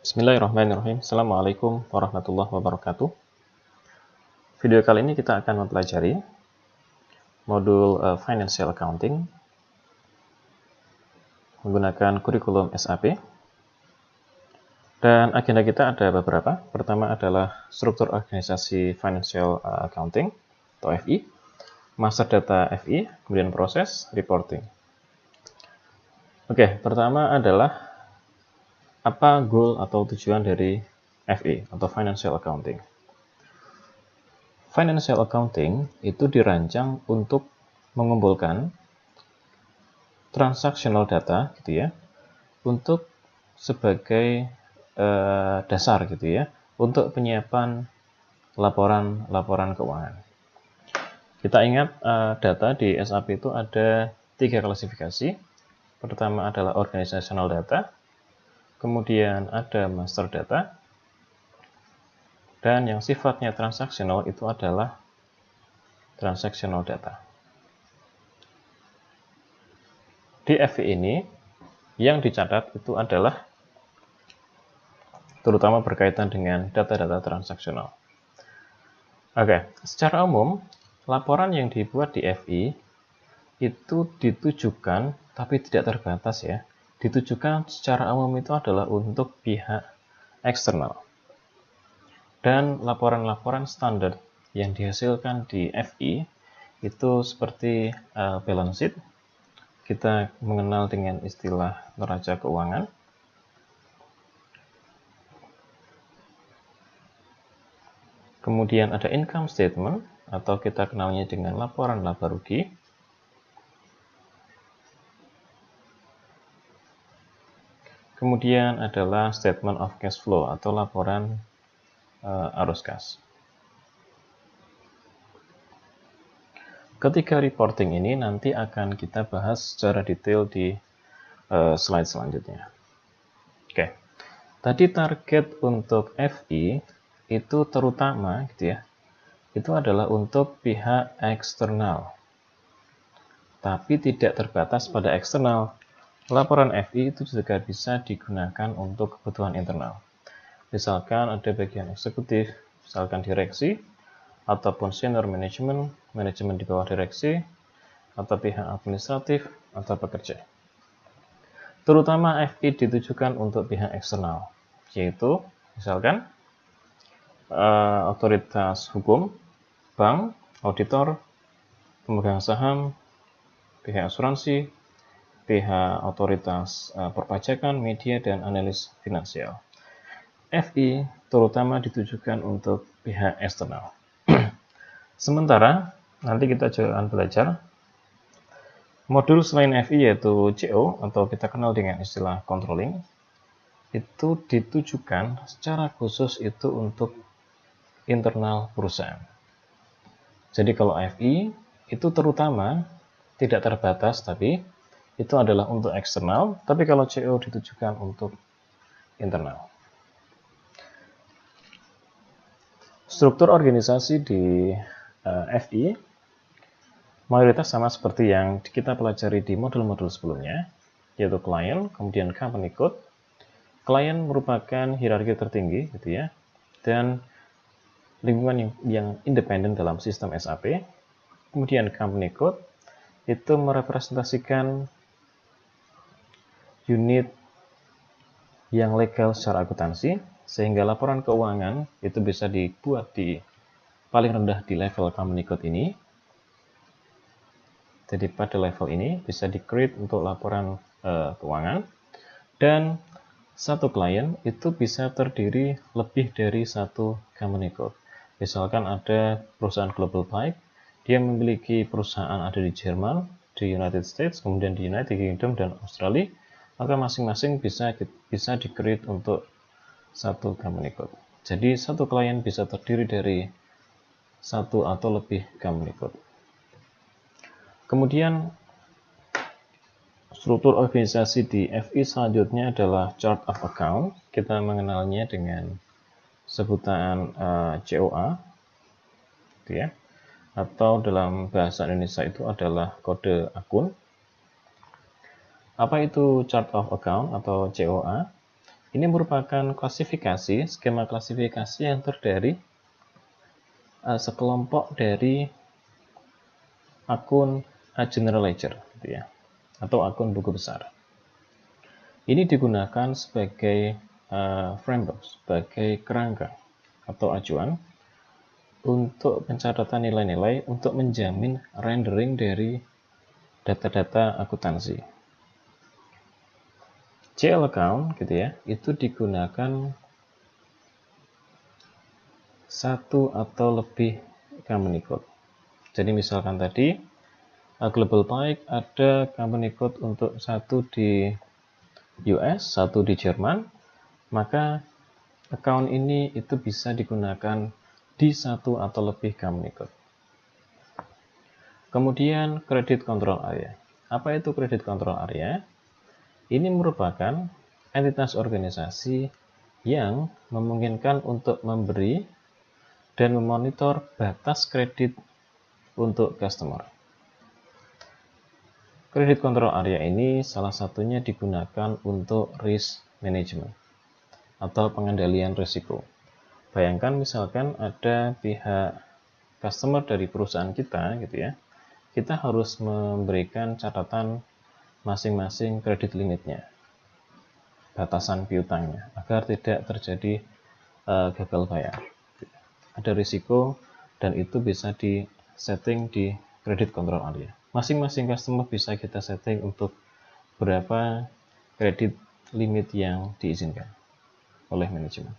Bismillahirrahmanirrahim. Assalamualaikum warahmatullahi wabarakatuh. Video kali ini kita akan mempelajari modul Financial Accounting menggunakan kurikulum SAP. Dan agenda kita ada beberapa. Pertama adalah struktur organisasi Financial Accounting atau FI, master data FI, kemudian proses, reporting. Oke, pertama adalah apa goal atau tujuan dari FI atau Financial Accounting. Financial Accounting itu dirancang untuk mengumpulkan transactional data gitu ya, untuk sebagai dasar gitu ya, untuk penyiapan laporan keuangan. Kita ingat data di SAP itu ada 3 klasifikasi. Pertama adalah organizational data, kemudian ada master data, dan yang sifatnya transaksional itu adalah transactional data. Di FI ini, yang dicatat itu adalah terutama berkaitan dengan data-data transaksional. Oke, secara umum, laporan yang dibuat di FI itu ditujukan, tapi tidak terbatas ya, ditujukan secara umum itu adalah untuk pihak eksternal. Dan laporan-laporan standar yang dihasilkan di FI itu seperti balance sheet, kita mengenal dengan istilah neraca keuangan, kemudian ada income statement atau kita kenalnya dengan laporan laba rugi, kemudian adalah statement of cash flow atau laporan arus kas. Ketiga reporting ini nanti akan kita bahas secara detail di slide selanjutnya. Oke, tadi target untuk FI itu terutama gitu ya, itu adalah untuk pihak eksternal, tapi tidak terbatas pada eksternal. Laporan FI itu juga bisa digunakan untuk kebutuhan internal. Misalkan ada bagian eksekutif, misalkan direksi, ataupun senior manajemen di bawah direksi, atau pihak administratif, atau pekerja. Terutama FI ditujukan untuk pihak eksternal, yaitu misalkan otoritas hukum, bank, auditor, pemegang saham, pihak asuransi, pihak otoritas perpajakan, media, dan analis finansial. FI terutama ditujukan untuk pihak eksternal. Sementara nanti kita akan belajar modul selain FI yaitu CO atau kita kenal dengan istilah controlling, itu ditujukan secara khusus itu untuk internal perusahaan. Jadi kalau FI itu terutama tidak terbatas, tapi itu adalah untuk eksternal, tapi kalau CO ditujukan untuk internal. Struktur organisasi di FI mayoritas sama seperti yang kita pelajari di modul-modul sebelumnya, yaitu klien, kemudian company code. Klien merupakan hierarki tertinggi gitu ya, dan lingkungan yang independen dalam sistem SAP. Kemudian company code itu merepresentasikan unit yang legal secara akuntansi, sehingga laporan keuangan itu bisa dibuat di paling rendah di level company code ini. Jadi pada level ini bisa di-create untuk laporan keuangan, dan satu klien itu bisa terdiri lebih dari satu company code. Misalkan ada perusahaan Global Pipe, dia memiliki perusahaan ada di Jerman, di United States, kemudian di United Kingdom dan Australia, maka masing-masing bisa di-create untuk satu company code. Jadi satu klien bisa terdiri dari satu atau lebih company code. Kemudian struktur organisasi di FI selanjutnya adalah chart of account. Kita mengenalnya dengan sebutan COA, gitu ya. Atau dalam bahasa Indonesia itu adalah kode akun. Apa itu chart of account atau COA? Ini merupakan klasifikasi, skema klasifikasi yang terdiri sekelompok dari akun general ledger, gitu ya, atau akun buku besar. Ini digunakan sebagai framework, sebagai kerangka atau acuan untuk pencatatan nilai-nilai untuk menjamin rendering dari data-data akuntansi. GL account, gitu ya, itu digunakan satu atau lebih company code. Jadi misalkan tadi Global Bike ada company code untuk satu di US, satu di Jerman, maka account ini itu bisa digunakan di satu atau lebih company code. Kemudian credit control area. Apa itu credit control area? Ini merupakan entitas organisasi yang memungkinkan untuk memberi dan memonitor batas kredit untuk customer. Credit control area ini salah satunya digunakan untuk risk management atau pengendalian risiko. Bayangkan misalkan ada pihak customer dari perusahaan kita, gitu ya, kita harus memberikan catatan masing-masing kredit limitnya, batasan piutangnya, agar tidak terjadi gagal bayar. Ada risiko dan itu bisa di setting di credit control area. Masing-masing customer bisa kita setting untuk berapa kredit limit yang diizinkan oleh manajemen.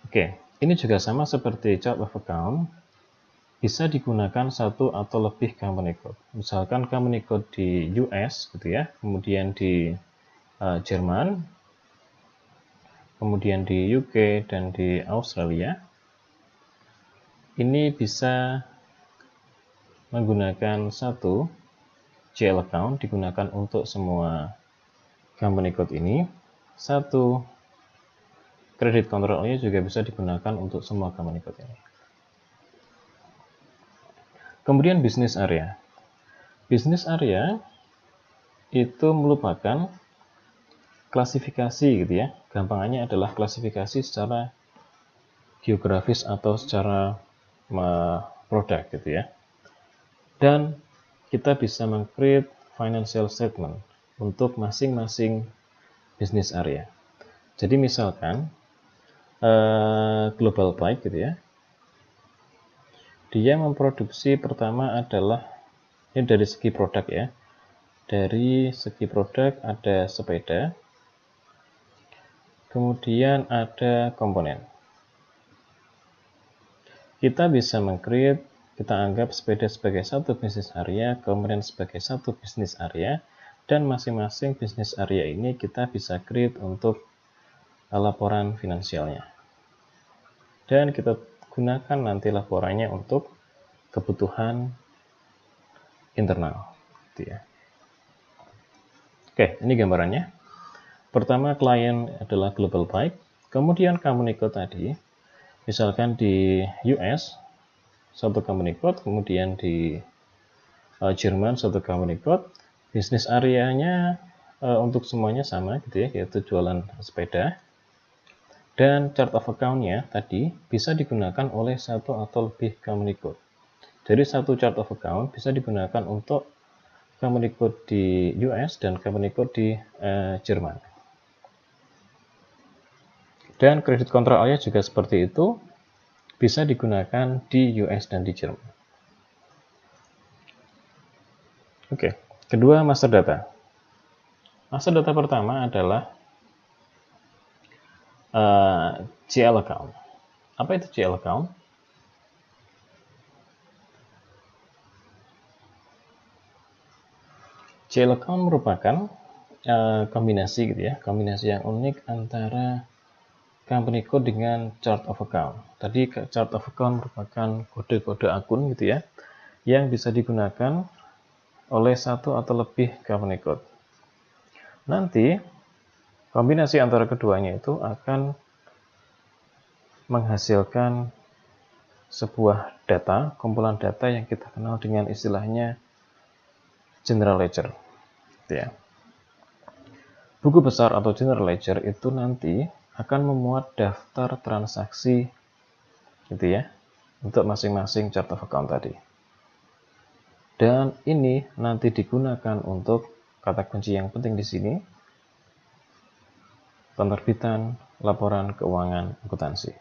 Oke, ini juga sama seperti chart of account, bisa digunakan satu atau lebih company code. Misalkan company code di US, gitu ya, kemudian di Jerman, kemudian di UK dan di Australia. Ini bisa menggunakan satu GL account digunakan untuk semua company code ini. Satu credit control-nya juga bisa digunakan untuk semua company code ini. Kemudian business area. Business area itu merupakan klasifikasi, gitu ya. Gampangannya adalah klasifikasi secara geografis atau secara produk, gitu ya. Dan kita bisa meng-create financial statement untuk masing-masing business area. Jadi misalkan Global Bike, gitu ya, dia memproduksi pertama adalah, ini dari segi produk ya, dari segi produk ada sepeda, kemudian ada komponen. Kita bisa meng-create, kita anggap sepeda sebagai satu bisnis area, komponen sebagai satu bisnis area, dan masing-masing bisnis area ini kita bisa create untuk laporan finansialnya. Dan kita gunakan nanti laporannya untuk kebutuhan internal, gitu ya. Oke, ini gambarannya. Pertama, klien adalah Global Bike, kemudian company code tadi, misalkan di US satu company code, kemudian di Jerman satu company code, bisnis areanya untuk semuanya sama, gitu ya, yaitu jualan sepeda. Dan chart of account-nya tadi bisa digunakan oleh satu atau lebih company code. Jadi satu chart of account bisa digunakan untuk company code di US dan company code di Jerman. Dan credit control area juga seperti itu, bisa digunakan di US dan di Jerman. Oke, kedua master data. Master data pertama adalah GL account. Apa itu GL account? GL account merupakan kombinasi, gitu ya, kombinasi yang unik antara company code dengan chart of account. Tadi chart of account merupakan kode-kode akun, gitu ya, yang bisa digunakan oleh satu atau lebih company code. Nanti kombinasi antara keduanya itu akan menghasilkan sebuah data, kumpulan data yang kita kenal dengan istilahnya general ledger, gitu ya. buku besar atau general ledger itu nanti akan memuat daftar transaksi gitu ya, untuk masing-masing chart of account tadi. Dan ini nanti digunakan untuk kata kunci yang penting di sini, penerbitan laporan keuangan akuntansi.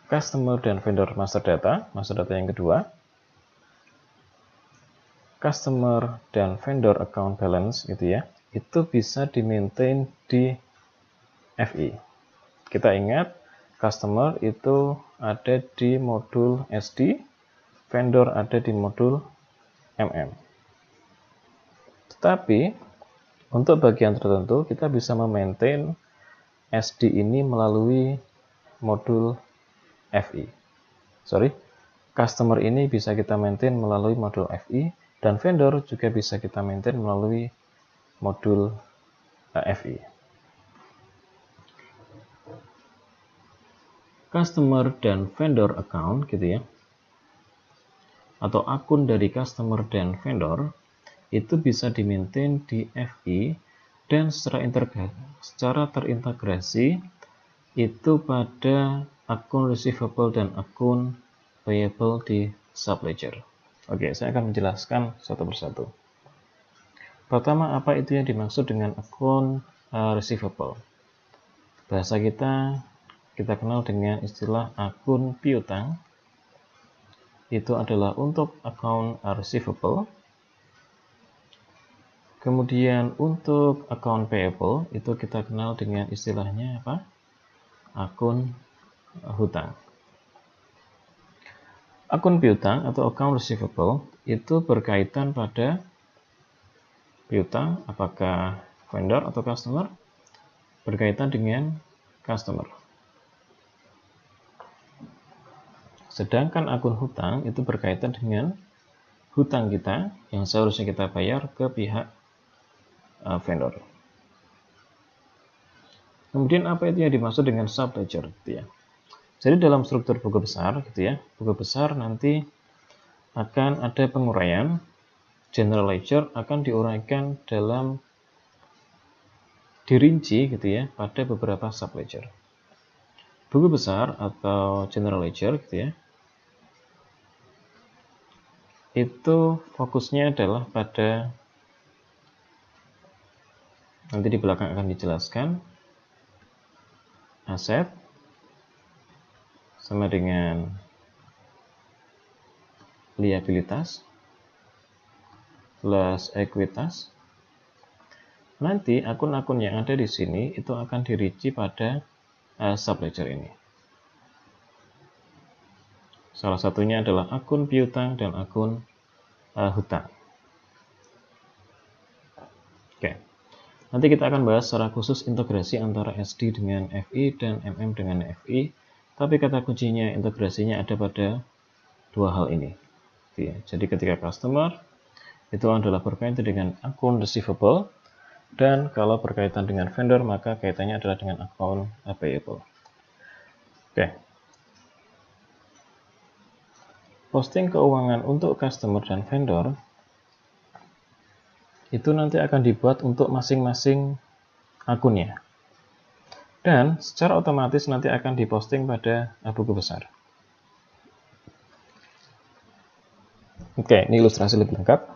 Customer dan vendor master data yang kedua. Customer dan vendor account balance gitu ya, itu bisa di-maintain di FI. Kita ingat, customer itu ada di modul SD, vendor ada di modul MM. Tetapi, untuk bagian tertentu, kita bisa memaintain SD ini melalui modul FI. Customer ini bisa kita maintain melalui modul FI, dan vendor juga bisa kita maintain melalui modul FI. Customer dan vendor account gitu ya, atau akun dari customer dan vendor itu bisa di-maintain di FI dan secara terintegrasi itu pada akun receivable dan akun payable di subledger. Oke, saya akan menjelaskan satu persatu. Pertama, apa itu yang dimaksud dengan akun receivable? Bahasa kita kenal dengan istilah akun piutang. Itu adalah untuk akun receivable. Kemudian untuk akun payable itu kita kenal dengan istilahnya apa? Akun hutang. Akun piutang atau account receivable itu berkaitan pada piutang, apakah vendor atau customer, berkaitan dengan customer. Sedangkan akun hutang itu berkaitan dengan hutang kita yang seharusnya kita bayar ke pihak vendor. Kemudian apa itu yang dimaksud dengan subledger gitu ya. Jadi dalam struktur buku besar gitu ya, buku besar nanti akan ada penguraian. General ledger akan diuraikan dalam dirinci gitu ya pada beberapa subledger. Buku besar atau general ledger gitu ya, itu fokusnya adalah pada, nanti di belakang akan dijelaskan, aset sama dengan liabilitas plus ekuitas. Nanti akun-akun yang ada di sini itu akan dirinci pada subledger ini. Salah satunya adalah akun piutang dan akun hutang. Oke. Nanti kita akan bahas secara khusus integrasi antara SD dengan FI dan MM dengan FI. Tapi kata kuncinya integrasinya ada pada dua hal ini. Jadi ketika customer itu adalah berkaitan dengan akun receivable, dan kalau berkaitan dengan vendor maka kaitannya adalah dengan akun payable. Oke. Posting keuangan untuk customer dan vendor itu nanti akan dibuat untuk masing-masing akunnya. Dan secara otomatis nanti akan diposting pada buku besar. Oke, ini ilustrasi lebih lengkap.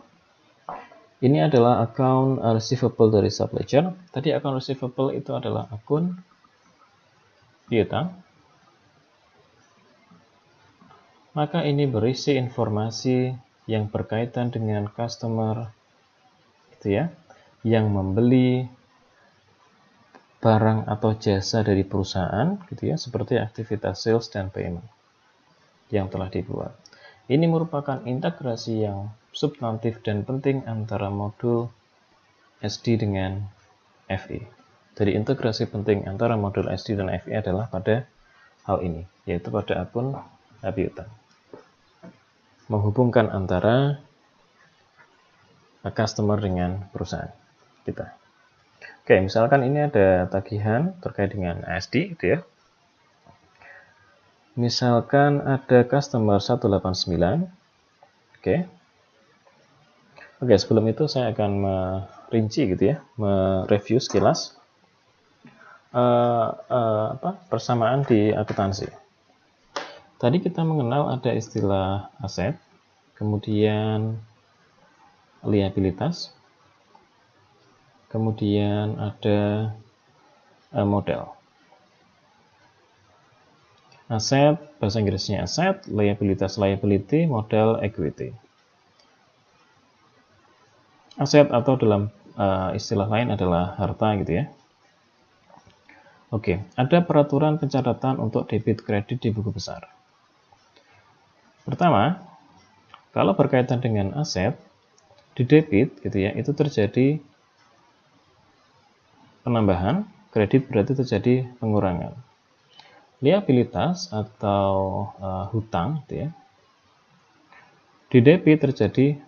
Ini adalah akun receivable dari subledger. Tadi akun receivable itu adalah akun piutang. Maka ini berisi informasi yang berkaitan dengan customer gitu ya, yang membeli barang atau jasa dari perusahaan gitu ya, seperti aktivitas sales dan payment yang telah dibuat. Ini merupakan integrasi yang substantif dan penting antara modul SD dengan FI. Jadi integrasi penting antara modul SD dan FI adalah pada hal ini, yaitu pada akun piutang. Menghubungkan antara customer dengan perusahaan kita. Oke, misalkan ini ada tagihan terkait dengan ASD gitu ya. Misalkan ada customer 189. Oke, sebelum itu saya akan rinci gitu ya, mereview sekilas persamaan di akuntansi. Tadi kita mengenal ada istilah aset, kemudian liabilitas, kemudian ada model. Aset, bahasa Inggrisnya aset, liabilitas liability, model equity. Aset atau dalam istilah lain adalah harta gitu ya. Oke, ada peraturan pencatatan untuk debit kredit di buku besar. Pertama, kalau berkaitan dengan aset, di debit gitu ya, itu terjadi penambahan, kredit berarti terjadi pengurangan. Liabilitas atau hutang gitu ya, di debit terjadi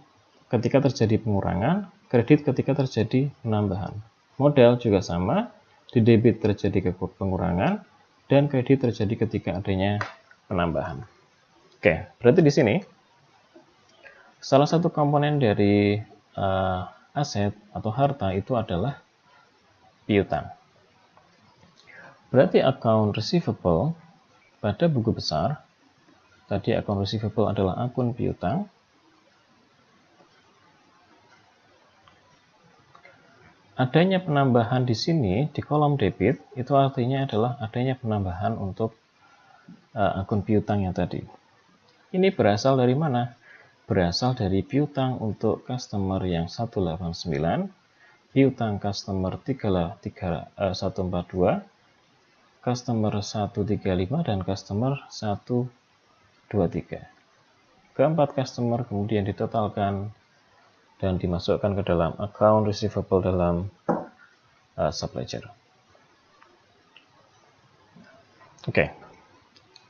ketika terjadi pengurangan, kredit ketika terjadi penambahan. Model juga sama, di debit terjadi pengurangan, dan kredit terjadi ketika adanya penambahan. Oke, berarti di sini salah satu komponen dari aset atau harta itu adalah piutang. Berarti account receivable pada buku besar, tadi account receivable adalah akun piutang. Adanya penambahan di sini di kolom debit itu artinya adalah adanya penambahan untuk akun piutang yang tadi. Ini berasal dari mana? Berasal dari piutang untuk customer yang 189, piutang customer 142, customer 135, dan customer 123. Keempat customer kemudian ditotalkan dan dimasukkan ke dalam account receivable dalam subledger. Oke.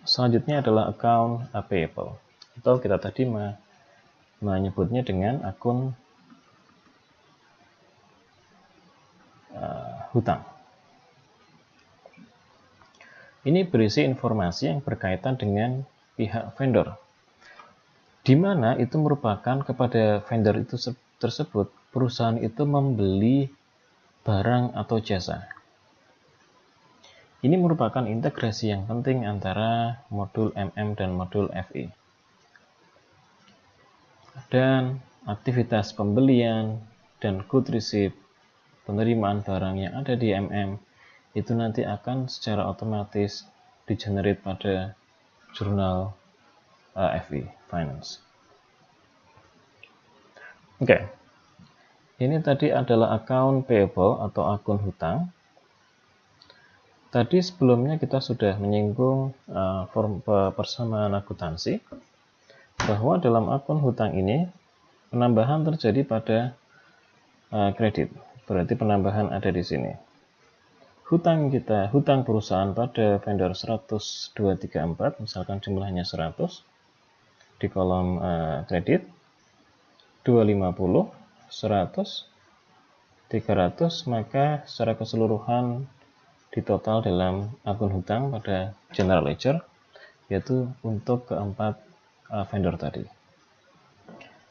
Selanjutnya adalah account payable, atau kita tadi menyebutnya dengan akun hutang. Ini berisi informasi yang berkaitan dengan pihak vendor, di mana itu merupakan kepada vendor itu tersebut perusahaan itu membeli barang atau jasa. Ini merupakan integrasi yang penting antara modul MM dan modul FI. Dan aktivitas pembelian dan good receipt, penerimaan barang yang ada di MM, itu nanti akan secara otomatis di-generate pada jurnal FI, Finance. Oke. Ini tadi adalah account payable atau akun hutang. Tadi sebelumnya kita sudah menyinggung persamaan akuntansi, bahwa dalam akun hutang ini penambahan terjadi pada kredit, berarti penambahan ada di sini. Hutang perusahaan pada vendor 10234, misalkan jumlahnya 100, di kolom kredit 250, 100, 300, maka secara keseluruhan ditotal dalam akun hutang pada general ledger, yaitu untuk keempat vendor tadi.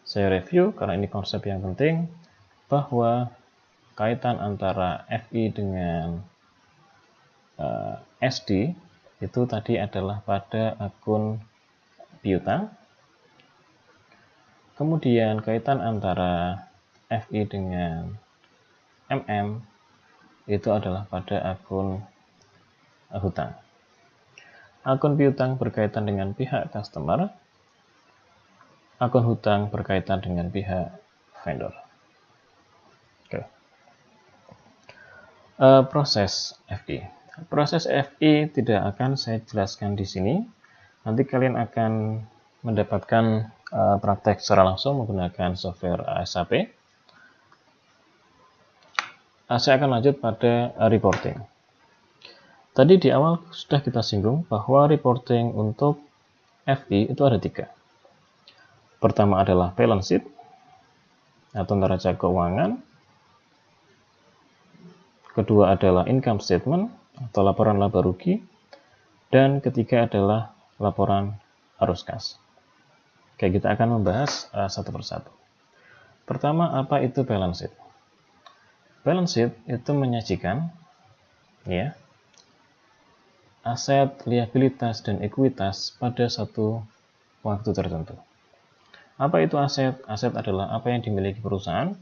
Saya review karena ini konsep yang penting, bahwa kaitan antara FI dengan SD itu tadi adalah pada akun piutang. Kemudian kaitan antara FI dengan MM itu adalah pada akun hutang. Akun piutang berkaitan dengan pihak customer, akun hutang berkaitan dengan pihak vendor. Oke. Proses FI. Proses FI tidak akan saya jelaskan di sini. Nanti kalian akan mendapatkan praktek secara langsung menggunakan software SAP. Saya akan lanjut pada reporting. Tadi di awal sudah kita singgung bahwa reporting untuk FI itu ada 3. Pertama adalah balance sheet atau neraca keuangan. Kedua adalah income statement atau laporan laba rugi. Dan ketiga adalah laporan arus kas. Oke, kita akan membahas satu persatu. Pertama, apa itu balance sheet? Balance sheet itu menyajikan ya aset, liabilitas, dan ekuitas pada satu waktu tertentu. Apa itu aset? Aset adalah apa yang dimiliki perusahaan.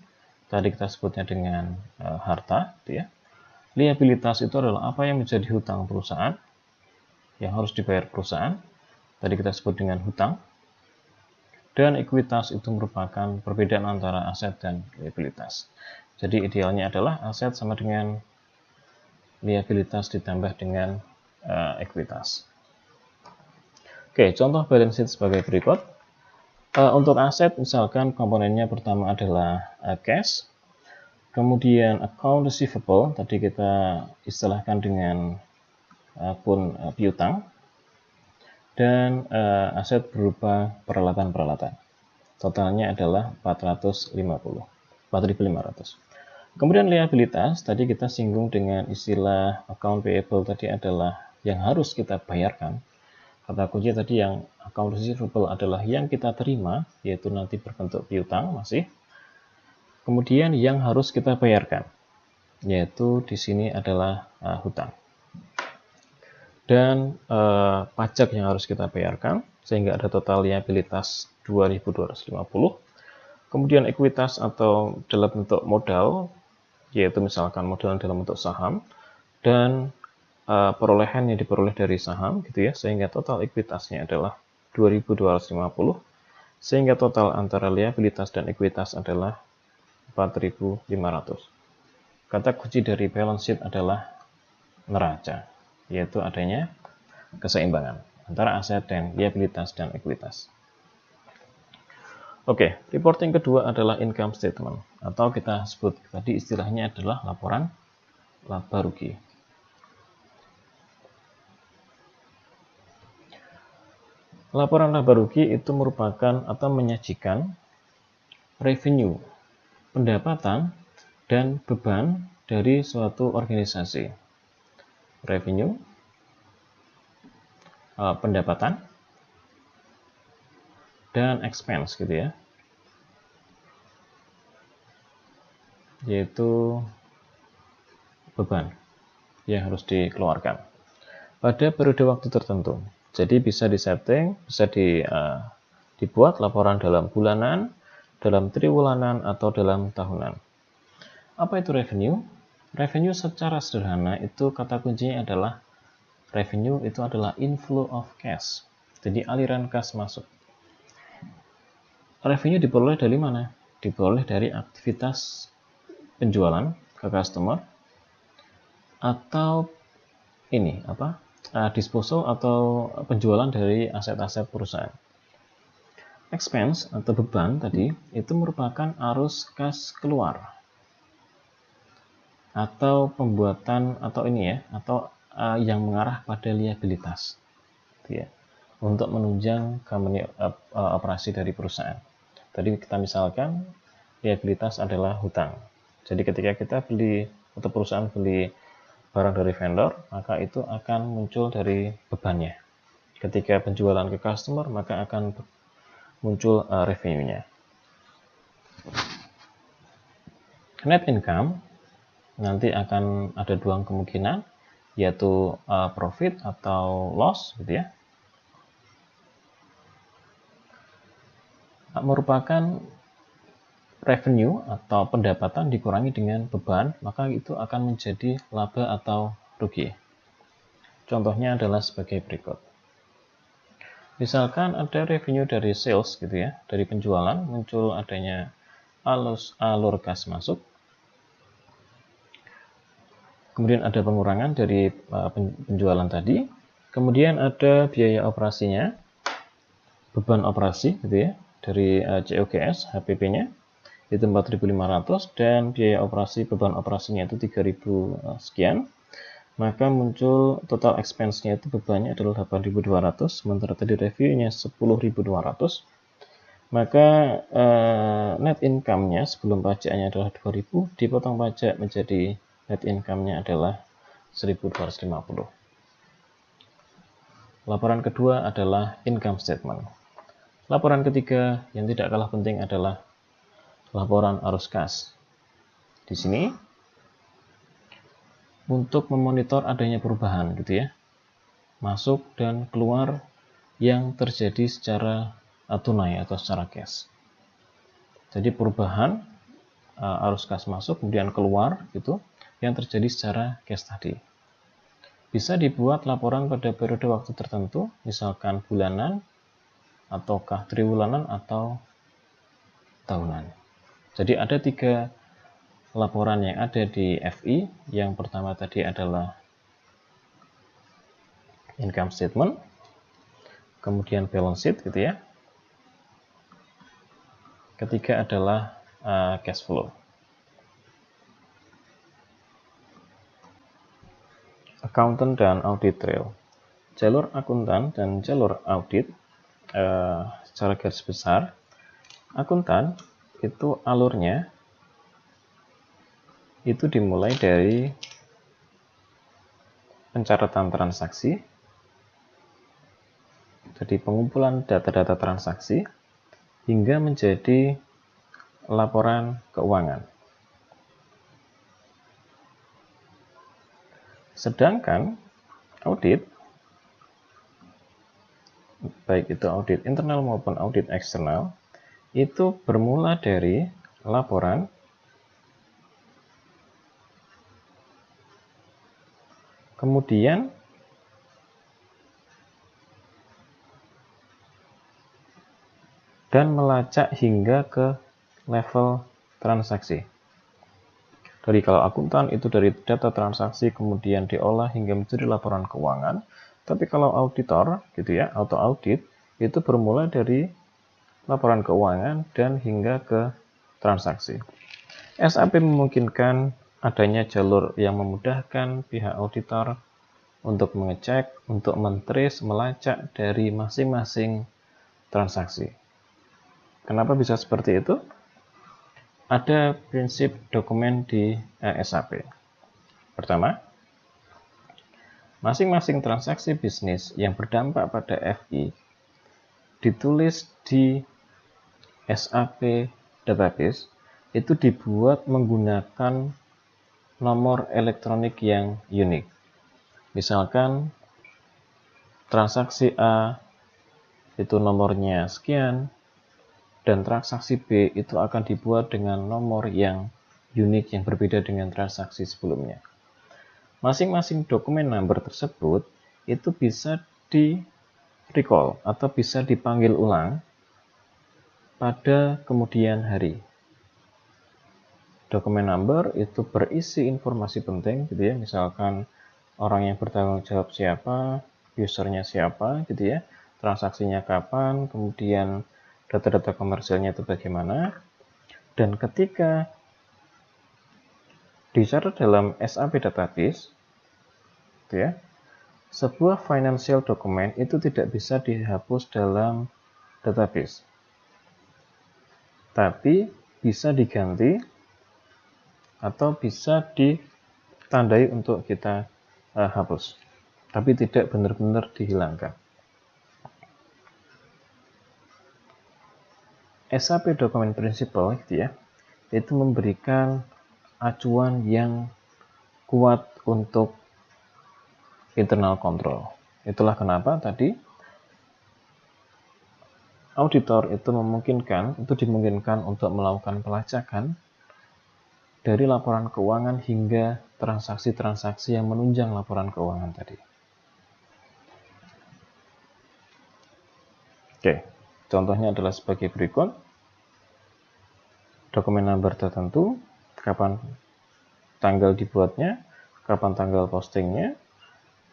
Tadi kita sebutnya dengan harta, gitu ya. Liabilitas itu adalah apa yang menjadi hutang perusahaan yang harus dibayar perusahaan. Tadi kita sebut dengan hutang. Dan ekuitas itu merupakan perbedaan antara aset dan liabilitas. Jadi idealnya adalah aset sama dengan liabilitas ditambah dengan ekuitas. Oke, contoh balance sheet sebagai berikut. Untuk aset, misalkan komponennya pertama adalah cash, kemudian account receivable, tadi kita istilahkan dengan akun piutang, dan aset berupa peralatan-peralatan. Totalnya adalah 4.500. Kemudian liabilitas, tadi kita singgung dengan istilah account payable tadi adalah yang harus kita bayarkan. Kata kunci tadi yang account receivable adalah yang kita terima, yaitu nanti berbentuk piutang masih. Kemudian yang harus kita bayarkan, yaitu di sini adalah hutang. Dan pajak yang harus kita bayarkan, sehingga ada total liabilitas 2.250. Kemudian ekuitas atau dalam bentuk modal, yaitu misalkan modal dalam bentuk saham, dan perolehan yang diperoleh dari saham, gitu ya, sehingga total ekuitasnya adalah 2.250, sehingga total antara liabilitas dan ekuitas adalah 4.500. Kata kunci dari balance sheet adalah neraca, yaitu adanya keseimbangan antara aset dan liabilitas dan ekuitas. Oke, reporting kedua adalah income statement, atau kita sebut tadi istilahnya adalah laporan laba rugi. Laporan laba rugi itu merupakan atau menyajikan revenue, pendapatan, dan beban dari suatu organisasi. Revenue, pendapatan, dan expense, gitu ya, yaitu beban yang harus dikeluarkan pada periode waktu tertentu. Jadi bisa disetting, bisa dibuat laporan dalam bulanan, dalam triwulanan, atau dalam tahunan. Apa itu revenue? Revenue secara sederhana itu kata kuncinya adalah revenue itu adalah inflow of cash. Jadi aliran kas masuk. Revenue diperoleh dari mana? Diperoleh dari aktivitas penjualan ke customer, atau disposal atau penjualan dari aset-aset perusahaan. Expense atau beban tadi itu merupakan arus kas keluar atau pembuatan atau yang mengarah pada liabilitas, gitu ya, untuk menunjang operasi dari perusahaan. Tadi kita misalkan liabilitas adalah hutang. Jadi ketika kita beli atau perusahaan beli barang dari vendor, maka itu akan muncul dari bebannya. Ketika penjualan ke customer, maka akan muncul revenue-nya. Net income nanti akan ada dua kemungkinan, yaitu profit atau loss, gitu ya. Merupakan revenue atau pendapatan dikurangi dengan beban, maka itu akan menjadi laba atau rugi. Contohnya adalah sebagai berikut. Misalkan ada revenue dari sales, gitu ya, dari penjualan, muncul adanya alur kas masuk. Kemudian ada pengurangan dari penjualan tadi. Kemudian ada biaya operasinya, beban operasi, gitu ya, dari COGS, HPP-nya. Itu 4.500, dan biaya operasi, beban operasinya itu 3.000 sekian, maka muncul total expense-nya itu bebannya adalah 8.200, sementara tadi revenue-nya 10.200, maka net income-nya sebelum pajaknya adalah 2.000, dipotong pajak menjadi net income-nya adalah 1.250. Laporan kedua adalah income statement. Laporan ketiga yang tidak kalah penting adalah laporan arus kas. Di sini untuk memonitor adanya perubahan gitu ya, masuk dan keluar yang terjadi secara tunai atau secara cash. Jadi perubahan arus kas masuk kemudian keluar gitu yang terjadi secara cash tadi. Bisa dibuat laporan pada periode waktu tertentu, misalkan bulanan, ataukah triwulanan atau tahunan. Jadi ada 3 laporan yang ada di FI. Yang pertama tadi adalah income statement, kemudian balance sheet gitu ya. Ketiga adalah cash flow. Accountant dan audit trail. Jalur akuntan dan jalur audit secara garis besar. Akuntan itu alurnya itu dimulai dari pencatatan transaksi, jadi pengumpulan data-data transaksi, hingga menjadi laporan keuangan. Sedangkan audit, baik itu audit internal maupun audit eksternal, itu bermula dari laporan, kemudian dan melacak hingga ke level transaksi. Jadi kalau akuntan itu dari data transaksi kemudian diolah hingga menjadi laporan keuangan, tapi kalau auditor gitu ya, auto audit itu bermula dari laporan keuangan dan hingga ke transaksi. SAP memungkinkan adanya jalur yang memudahkan pihak auditor untuk mengecek, untuk mentrace, melacak dari masing-masing transaksi. Kenapa bisa seperti itu? Ada prinsip dokumen di SAP. Pertama, masing-masing transaksi bisnis yang berdampak pada FI ditulis di SAP database itu dibuat menggunakan nomor elektronik yang unik. Misalkan transaksi A itu nomornya sekian, dan transaksi B itu akan dibuat dengan nomor yang unik yang berbeda dengan transaksi sebelumnya. Masing-masing dokumen number tersebut itu bisa di-recall atau bisa dipanggil ulang pada kemudian hari. Dokumen number itu berisi informasi penting gitu ya, misalkan orang yang bertanggung jawab siapa, usernya siapa gitu ya, transaksinya kapan, kemudian data-data komersialnya itu bagaimana. Dan ketika dicatat dalam SAP database gitu ya, sebuah financial document itu tidak bisa dihapus dalam database, tapi bisa diganti atau bisa ditandai untuk kita hapus, tapi tidak benar-benar dihilangkan. SAP Document Principle gitu ya, itu memberikan acuan yang kuat untuk internal control. Itulah kenapa tadi auditor itu dimungkinkan untuk melakukan pelacakan dari laporan keuangan hingga transaksi-transaksi yang menunjang laporan keuangan tadi. Oke, contohnya adalah sebagai berikut. Dokumen number tertentu, kapan tanggal dibuatnya, kapan tanggal postingnya,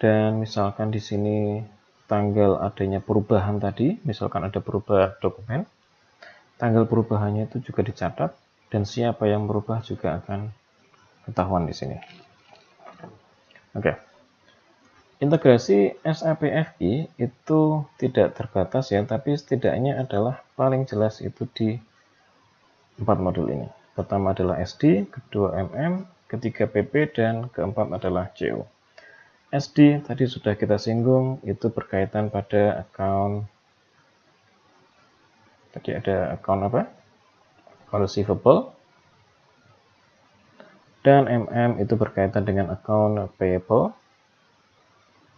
dan misalkan di sini tanggal adanya perubahan tadi, misalkan ada perubahan dokumen, tanggal perubahannya itu juga dicatat, dan siapa yang merubah juga akan ketahuan di sini. Oke. Integrasi SAP FI itu tidak terbatas ya, tapi setidaknya adalah paling jelas itu di 4 modul ini. Pertama adalah SD, kedua MM, ketiga PP, dan keempat adalah CO. SD tadi sudah kita singgung, itu berkaitan pada account. Tadi ada account apa? Receivable Dan MM itu berkaitan dengan account payable.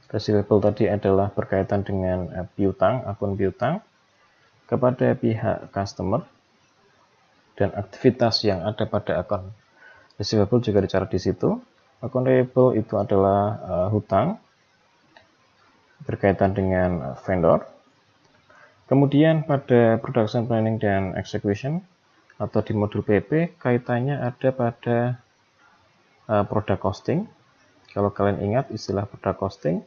Receivable tadi adalah berkaitan dengan piutang, akun piutang kepada pihak customer, dan aktivitas yang ada pada akun receivable juga dicatat di situ. Akun payable itu adalah hutang berkaitan dengan vendor. Kemudian pada production planning dan execution atau di modul PP, kaitannya ada pada product costing. Kalau kalian ingat istilah product costing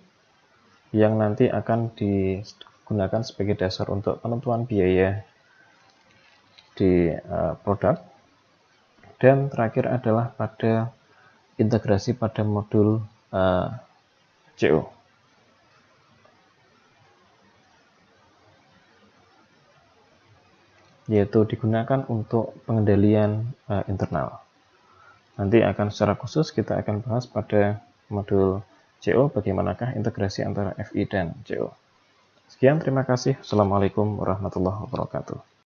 yang nanti akan digunakan sebagai dasar untuk penentuan biaya di produk. Dan terakhir adalah pada integrasi pada modul CO. Yaitu digunakan untuk pengendalian internal. Nanti akan secara khusus kita akan bahas pada modul CO bagaimanakah integrasi antara FI dan CO. Sekian, terima kasih. Assalamualaikum warahmatullahi wabarakatuh.